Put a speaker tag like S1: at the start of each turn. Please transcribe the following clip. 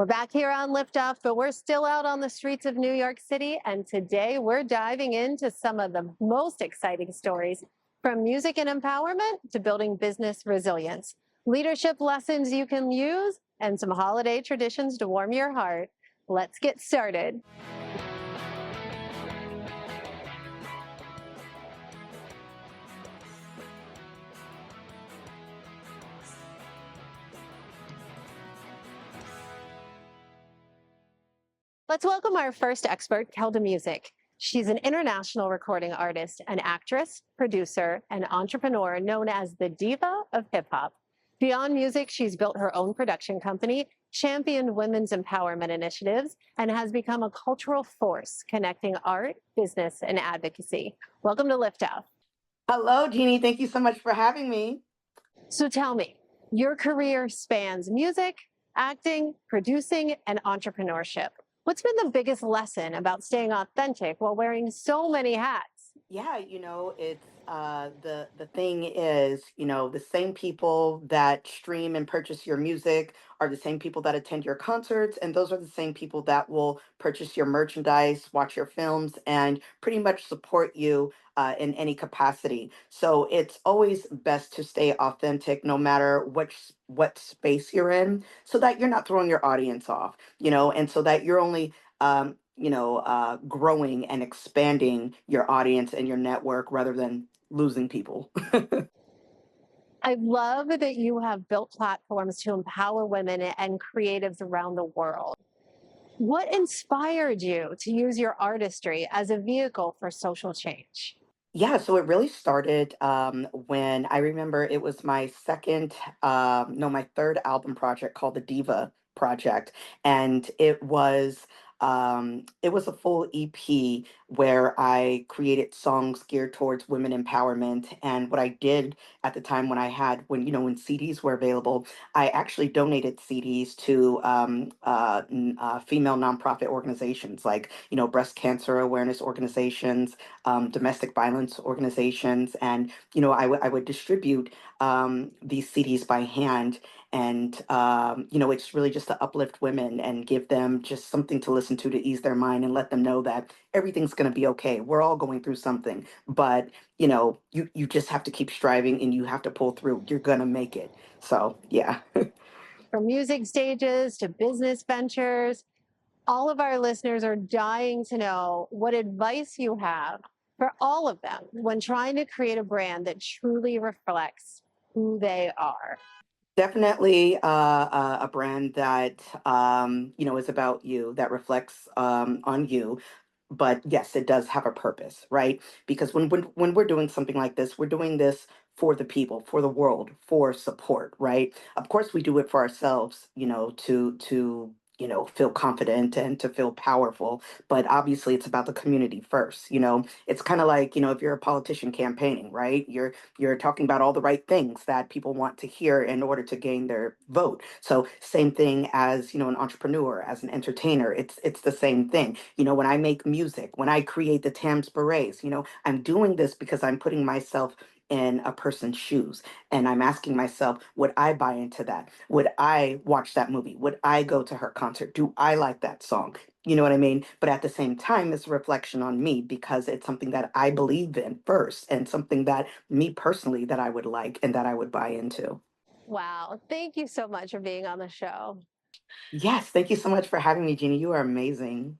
S1: We're back here on Liftoff, but we're still out on the streets of New York City. And today we're diving into some of the most exciting stories, from music and empowerment to building business resilience, leadership lessons you can use, and some holiday traditions to warm your heart. Let's get started. Let's welcome our first expert, Keldamuzik. She's an international recording artist, an actress, producer, and entrepreneur known as the Diva of Hip Hop. Beyond music, she's built her own production company, championed women's empowerment initiatives, and has become a cultural force connecting art, business, and advocacy. Welcome to Liftoff.
S2: Hello, Jeannie. Thank you so much for having me.
S1: So tell me, your career spans music, acting, producing, and entrepreneurship. What's been the biggest lesson about staying authentic while wearing so many hats?
S2: Yeah, it's the thing is, the same people that stream and purchase your music are the same people that attend your concerts, and those are the same people that will purchase your merchandise, watch your films, and pretty much support you in any capacity. So it's always best to stay authentic, no matter what space you're in, so that you're not throwing your audience off, and so that you're only growing and expanding your audience and your network rather than losing people.
S1: I love that you have built platforms to empower women and creatives around the world. What inspired you to use your artistry as a vehicle for social change?
S2: Yeah, so it really started when I remember it was my no, my third album project called the Diva Project, and it was a full EP where I created songs geared towards women empowerment. And what I did at the time when CDs were available, I actually donated CDs to female nonprofit organizations like breast cancer awareness organizations, domestic violence organizations, and I would distribute these CDs by hand, and it's really just to uplift women and give them just something to listen to ease their mind and let them know that everything's going to be okay. We're all going through something, but you just have to keep striving and you have to pull through. You're gonna make it. So yeah.
S1: From music stages to business ventures, all of our listeners are dying to know what advice you have for all of them when trying to create a brand that truly reflects who they are.
S2: Definitely a brand that is about you, that reflects on you. But yes, it does have a purpose, right? Because when we're doing something like this, we're doing this for the people, for the world, for support, right? Of course, we do it for ourselves, to feel confident and to feel powerful. But obviously, it's about the community first. It's kind of like if you're a politician campaigning, right? You're talking about all the right things that people want to hear in order to gain their vote. So same thing as an entrepreneur, as an entertainer. It's the same thing. When I make music, when I create the Tams Berets, I'm doing this because I'm putting myself in a person's shoes. And I'm asking myself, would I buy into that? Would I watch that movie? Would I go to her concert? Do I like that song? You know what I mean? But at the same time, it's a reflection on me because it's something that I believe in first and something that me personally that I would like and that I would buy into.
S1: Wow. Thank you so much for being on the show.
S2: Yes, thank you so much for having me, Jeannie. You are amazing.